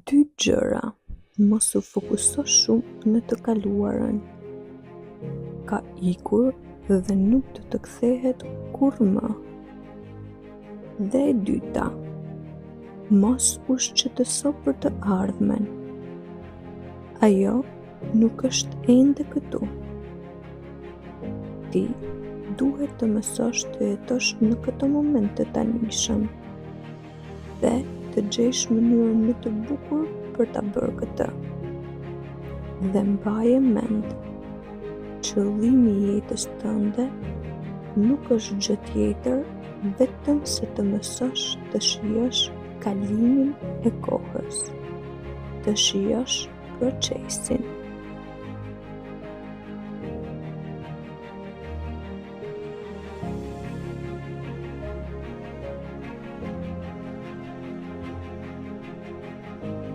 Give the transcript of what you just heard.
Dy gjëra: mos u fokuso shumë në të kaluarën. Ka ikur dhe nuk do të kthehet kurrë më. Dhe e dyta, mos u shqetëso për të ardhmen. Ajo nuk është ende këtu. Ti duhet të mësosh të jetosh në këtë moment të tanishëm dhe të gjesh mënyrën më të bukur për ta bërë këtë. Dhe mbaje mend, qëllimi i jetës tënde nuk është gjë tjetër vetëm se të mësosh të shijosh kalimin e kohës, të shijosh procesin.